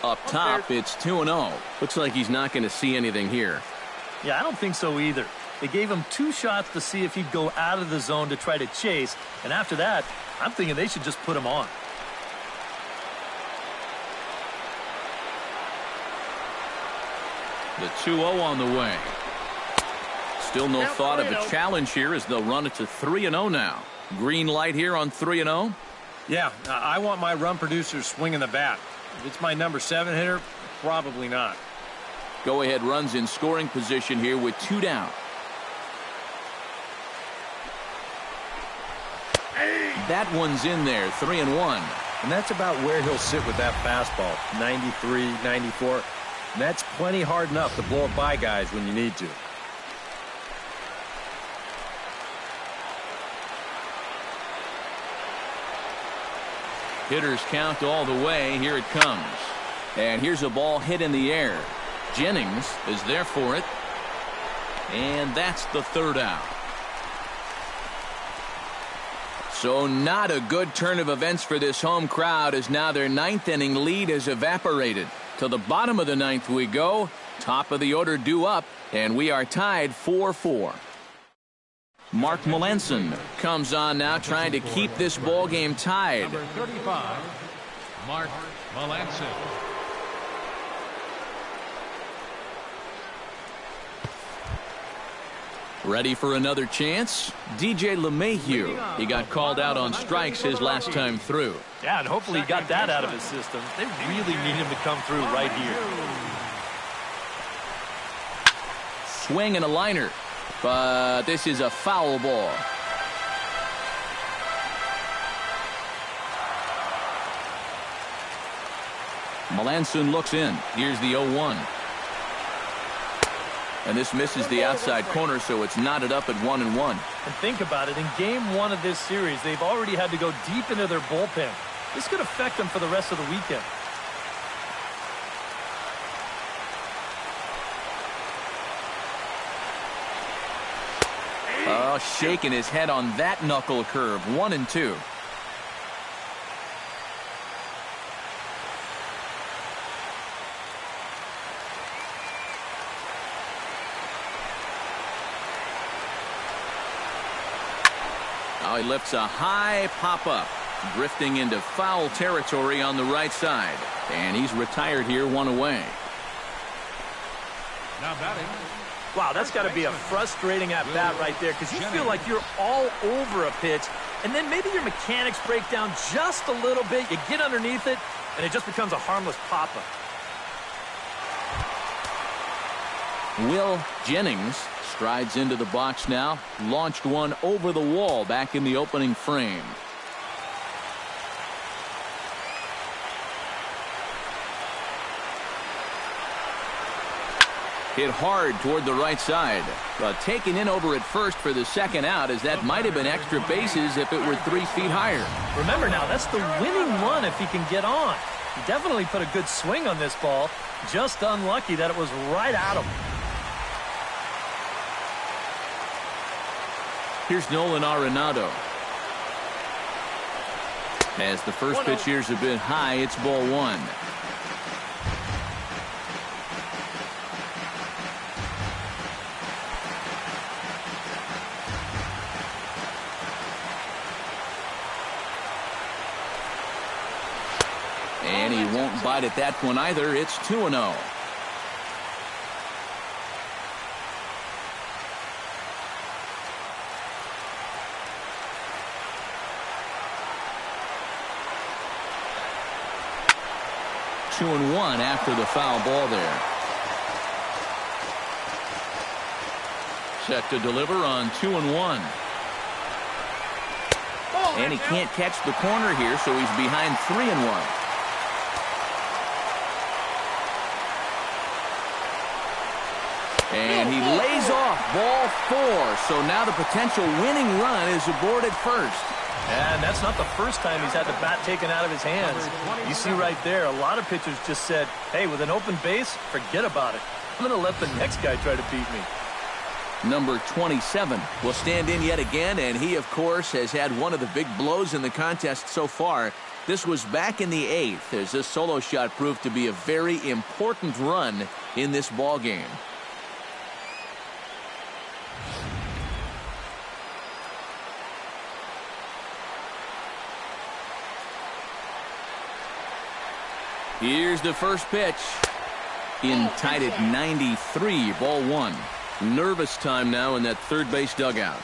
Up top, it's 2-0. Looks like he's not going to see anything here. Yeah, I don't think so either. They gave him 2 shots to see if he'd go out of the zone to try to chase. And after that, I'm thinking they should just put him on. The 2-0 on the way. Still no thought of a challenge here as they'll run it to 3-0 now. Green light here on 3-0. Yeah, I want my run producer swinging the bat. If it's my number 7 hitter, probably not. Go-ahead runs in scoring position here with 2 down. That one's in there, 3-1. And that's about where he'll sit with that fastball, 93, 94. And that's plenty hard enough to blow it by guys when you need to. Hitters count all the way. Here it comes. And here's a ball hit in the air. Jennings is there for it. And that's the 3rd out. So not a good turn of events for this home crowd as now their 9th inning lead has evaporated. To the bottom of the 9th we go. Top of the order due up. And we are tied 4-4. Mark Melanson comes on now trying to keep this ball game tied. Number 35, Mark Melanson. Ready for another chance? DJ LeMahieu. He got called out on strikes his last time through. Yeah, and hopefully he got that out of his system. They really need him to come through right here. Swing and a liner. But this is a foul ball. Melanson looks in. Here's the 0-1. And this misses the outside corner, so it's knotted up at 1-1. And think about it. In game 1 of this series, they've already had to go deep into their bullpen. This could affect them for the rest of the weekend. Oh, shaking his head on that knuckle curve. 1-2. Now he lifts a high pop-up, drifting into foul territory on the right side. And he's retired here, 1 away. Now batting. Wow, that's got to be a frustrating at-bat right there because you feel like you're all over a pitch, and then maybe your mechanics break down just a little bit. You get underneath it, and it just becomes a harmless pop-up. Will Jennings strides into the box now. Launched one over the wall back in the opening frame. Hit hard toward the right side, but taken in over at first for the 2nd out, as that might have been extra bases if it were 3 feet higher. Remember now, that's the winning run if he can get on. He definitely put a good swing on this ball. Just unlucky that it was right at him. Here's Nolan Arenado. As the first pitch here's a bit high, it's ball 1. And he won't bite at that one either. It's 2-0. Two and 1 after the foul ball there. Set to deliver on 2-1. And he can't catch the corner here, so he's behind 3-1. And he lays off ball 4. So now the potential winning run is aboard at first. And that's not the first time he's had the bat taken out of his hands. You see right there, a lot of pitchers just said, hey, with an open base, forget about it. I'm going to let the next guy try to beat me. Number 27 will stand in yet again, and he, of course, has had one of the big blows in the contest so far. This was back in the 8th, as this solo shot proved to be a very important run in this ball game. Here's the first pitch. In tight at 93, ball 1. Nervous time now in that third base dugout.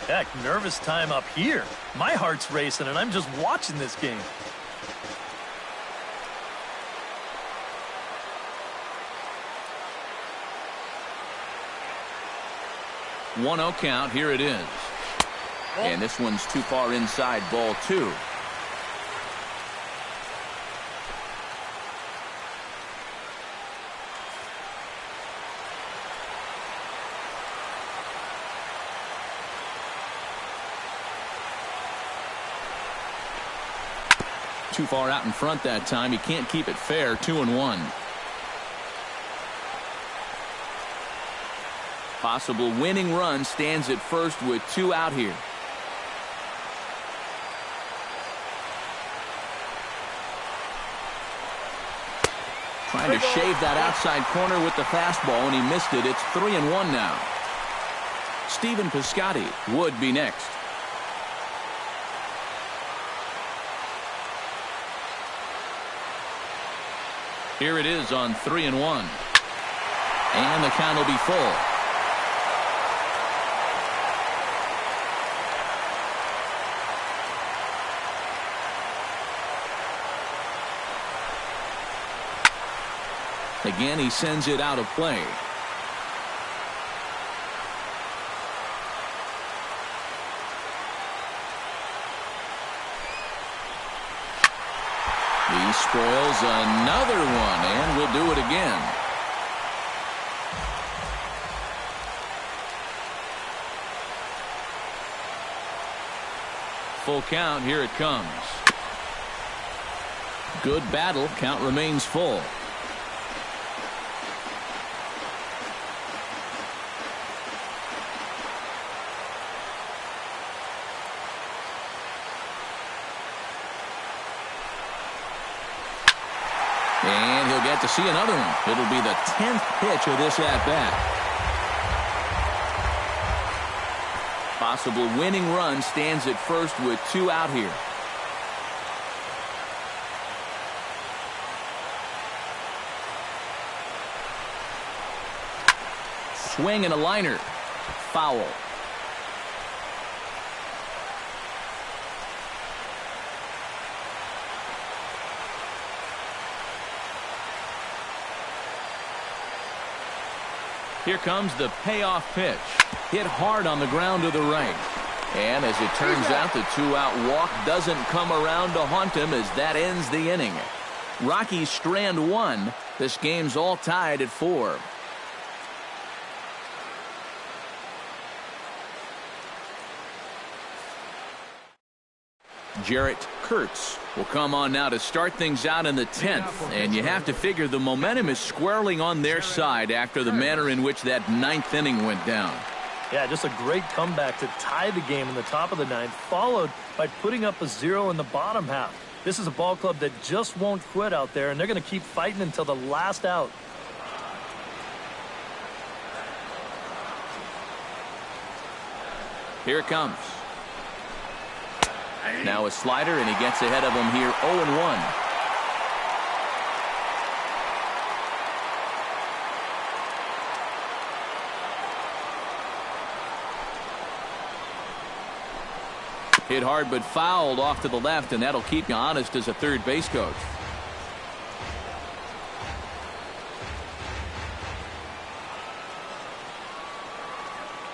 Heck, nervous time up here. My heart's racing, and I'm just watching this game. One 0 count. Here it is. And this one's too far inside, ball 2. Too far out in front that time. He can't keep it fair. 2-1. Possible winning run stands at first with 2 out here. Trying to shave that outside corner with the fastball, and he missed it. It's 3-1 now. Stephen Piscotty would be next. Here it is on 3-1. And the count will be full. Again, he sends it out of play. He spoils another one, and will do it again. Full count. Here it comes. Good battle. Count remains full. And he'll get to see another one. It'll be the 10th pitch of this at-bat. Possible winning run stands at first with 2 out here. Swing and a liner. Foul. Here comes the payoff pitch. Hit hard on the ground to the right. And as it turns out, the 2-out walk doesn't come around to haunt him, as that ends the inning. Rockies strand 1. This game's all tied at 4. Jarrett Kurtz will come on now to start things out in the 10th. And you have to figure the momentum is squarely on their side after the manner in which that 9th inning went down. Yeah, just a great comeback to tie the game in the top of the 9th, followed by putting up a 0 in the bottom half. This is a ball club that just won't quit out there, and they're going to keep fighting until the last out. Here it comes. Now a slider, and he gets ahead of him here. 0-1. Hit hard but fouled off to the left, and that'll keep you honest as a third base coach.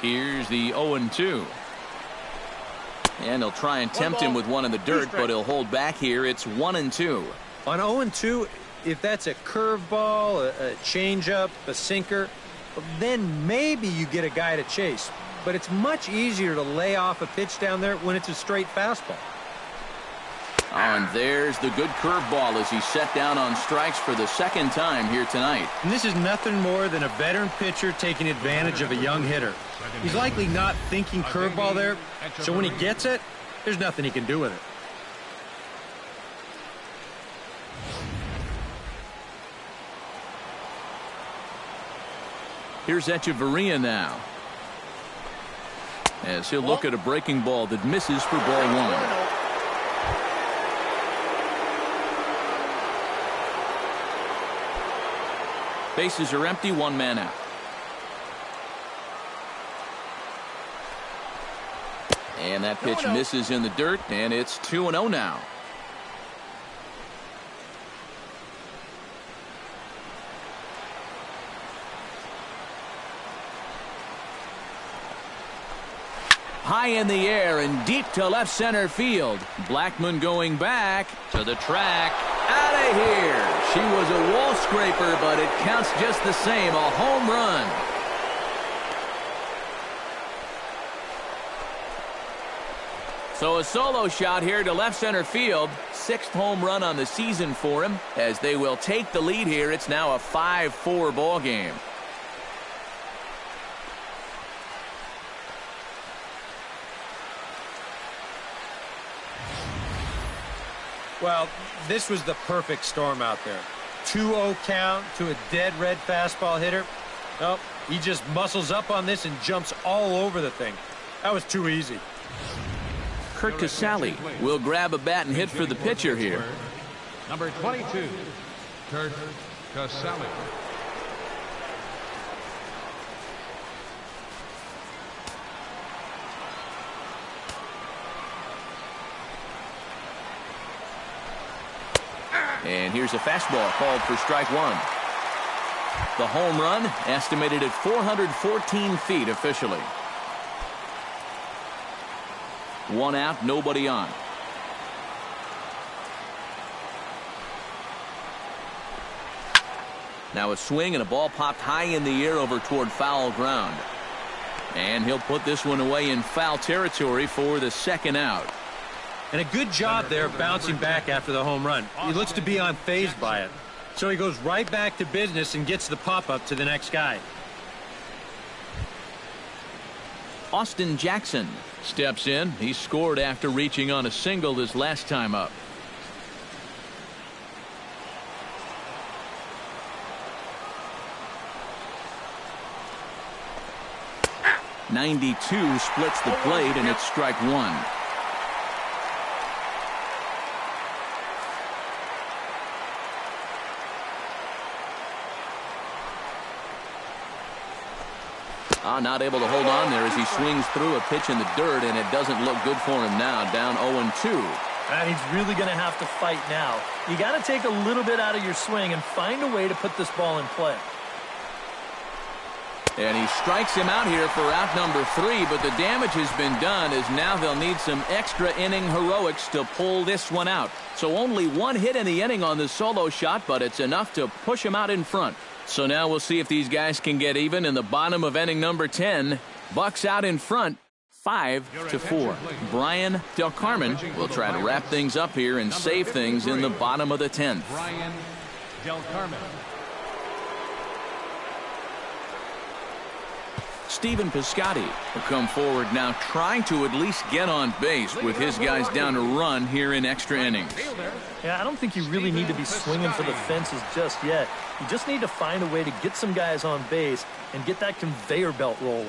Here's the 0-2. And they'll try and tempt him with one in the dirt, but he'll hold back here. It's 1-2. On 0-2, if that's a curveball, a changeup, a sinker, then maybe you get a guy to chase. But it's much easier to lay off a pitch down there when it's a straight fastball. And there's the good curveball as he's set down on strikes for the second time here tonight. And this is nothing more than a veteran pitcher taking advantage of a young hitter. He's likely not thinking curveball there, so when he gets it, there's nothing he can do with it. Here's Echeverria now, as he'll look at a breaking ball that misses for ball one. Bases are empty, one man out. And that pitch misses in the dirt, and it's 2-0 now. High in the air and deep to left center field. Blackmon going back to the track. Out of here. She was a wall scraper, but it counts just the same. A home run. So a solo shot here to left center field. 6th home run on the season for him. As they will take the lead here, it's now a 5-4 ball game. Well, this was the perfect storm out there. 2-0 count to a dead red fastball hitter. Nope, he just muscles up on this and jumps all over the thing. That was too easy. Kurt Casale will grab a bat and hit for the pitcher here. Number 22, Kurt Casale. And here's a fastball called for strike one. The home run estimated at 414 feet officially. 1 out, nobody on. Now a swing and a ball popped high in the air over toward foul ground. And he'll put this one away in foul territory for the 2nd out. And a good job there bouncing back after the home run. He looks to be unfazed by it. So he goes right back to business and gets the pop-up to the next guy. Austin Jackson steps in. He scored after reaching on a single his last time up. .92 splits the plate, and it's strike one. Not able to hold on there as he swings through a pitch in the dirt, and it doesn't look good for him now. Down 0-2. And he's really going to have to fight now. You got to take a little bit out of your swing and find a way to put this ball in play. And he strikes him out here for out number 3, but the damage has been done as now they'll need some extra inning heroics to pull this one out. So only 1 hit in the inning on the solo shot, but it's enough to push him out in front. So now we'll see if these guys can get even in the bottom of inning number 10. Bucks out in front, 5-4. Brian Del Carmen will try to wrap things up here and save things in the bottom of the 10th. Brian Del Carmen. Stephen Piscotty will come forward now, trying to at least get on base with his guys down a run here in extra innings. Yeah, I don't think you really need to be swinging for the fences just yet. You just need to find a way to get some guys on base and get that conveyor belt rolling.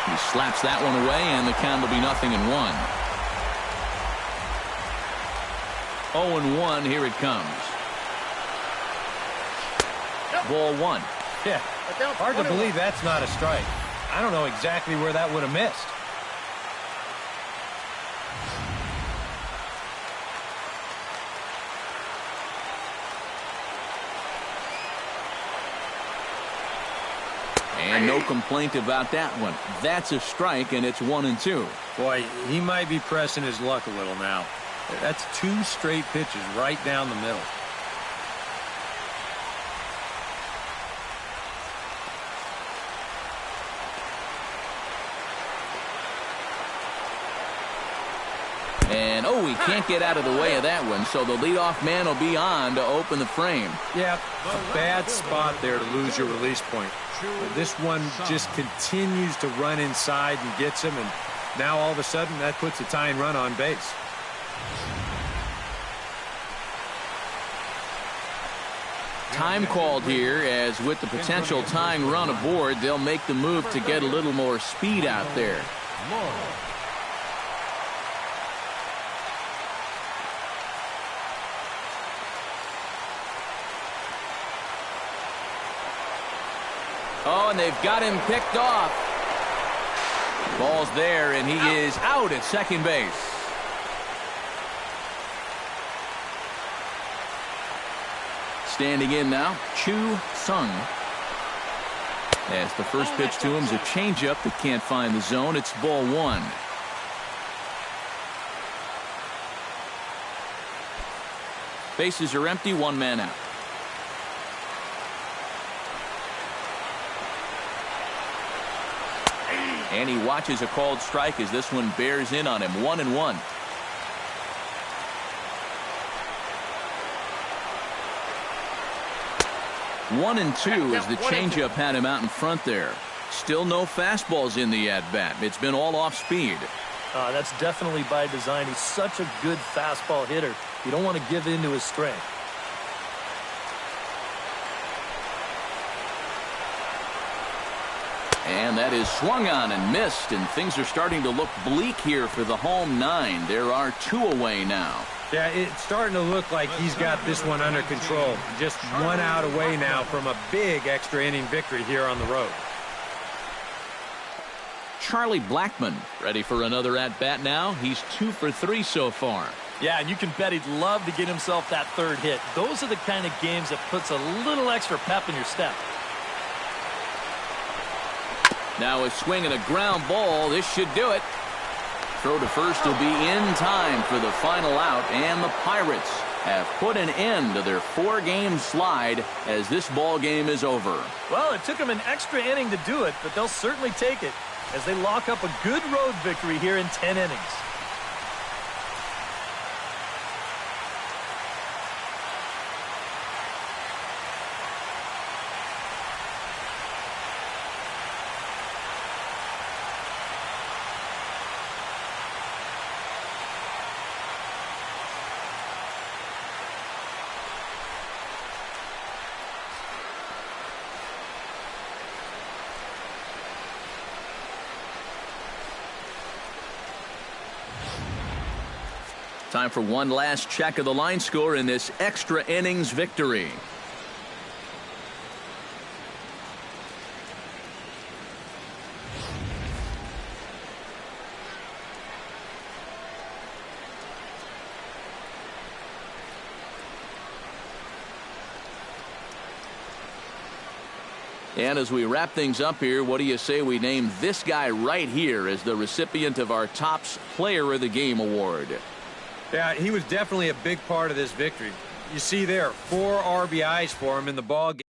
He slaps that one away, and the count will be 0-1. 0-1, here it comes. Ball one. Yeah, hard to believe that's not a strike. I don't know exactly where that would have missed. And no complaint about that one. That's a strike, and it's 1-2. Boy, he might be pressing his luck a little now. That's 2 straight pitches right down the middle. And, oh, he can't get out of the way of that one, so the leadoff man will be on to open the frame. Yeah, a bad spot there to lose your release point. This one just continues to run inside and gets him, and now all of a sudden that puts a tying run on base. Time called here, as with the potential tying run aboard, they'll make the move to get a little more speed out there. Oh, and they've got him picked off. Ball's there, and he is out at second base. Standing in now, Chu Sung. As the first pitch to him is a changeup that can't find the zone. It's ball 1. Bases are empty, 1 man out. And he watches a called strike as this one bears in on him. 1-1. One and two as the changeup had him out in front there. Still no fastballs in the at-bat. It's been all off speed. That's definitely by design. He's such a good fastball hitter. You don't want to give in to his strength. And that is swung on and missed, and things are starting to look bleak here for the home 9. There are 2 away now. Yeah, it's starting to look like he's got this one under control. Just 1 out away now from a big extra inning victory here on the road. Charlie Blackmon ready for another at-bat now. He's 2 for 3 so far. Yeah, and you can bet he'd love to get himself that 3rd hit. Those are the kind of games that puts a little extra pep in your step. Now a swing and a ground ball. This should do it. Throw to first will be in time for the final out, and the Pirates have put an end to their 4-game slide as this ball game is over. Well, it took them an extra inning to do it, but they'll certainly take it as they lock up a good road victory here in 10 innings. Time for one last check of the line score in this extra innings victory. And as we wrap things up here, what do you say we name this guy right here as the recipient of our Topps Player of the Game award? Yeah, he was definitely a big part of this victory. You see there, 4 RBIs for him in the ball game.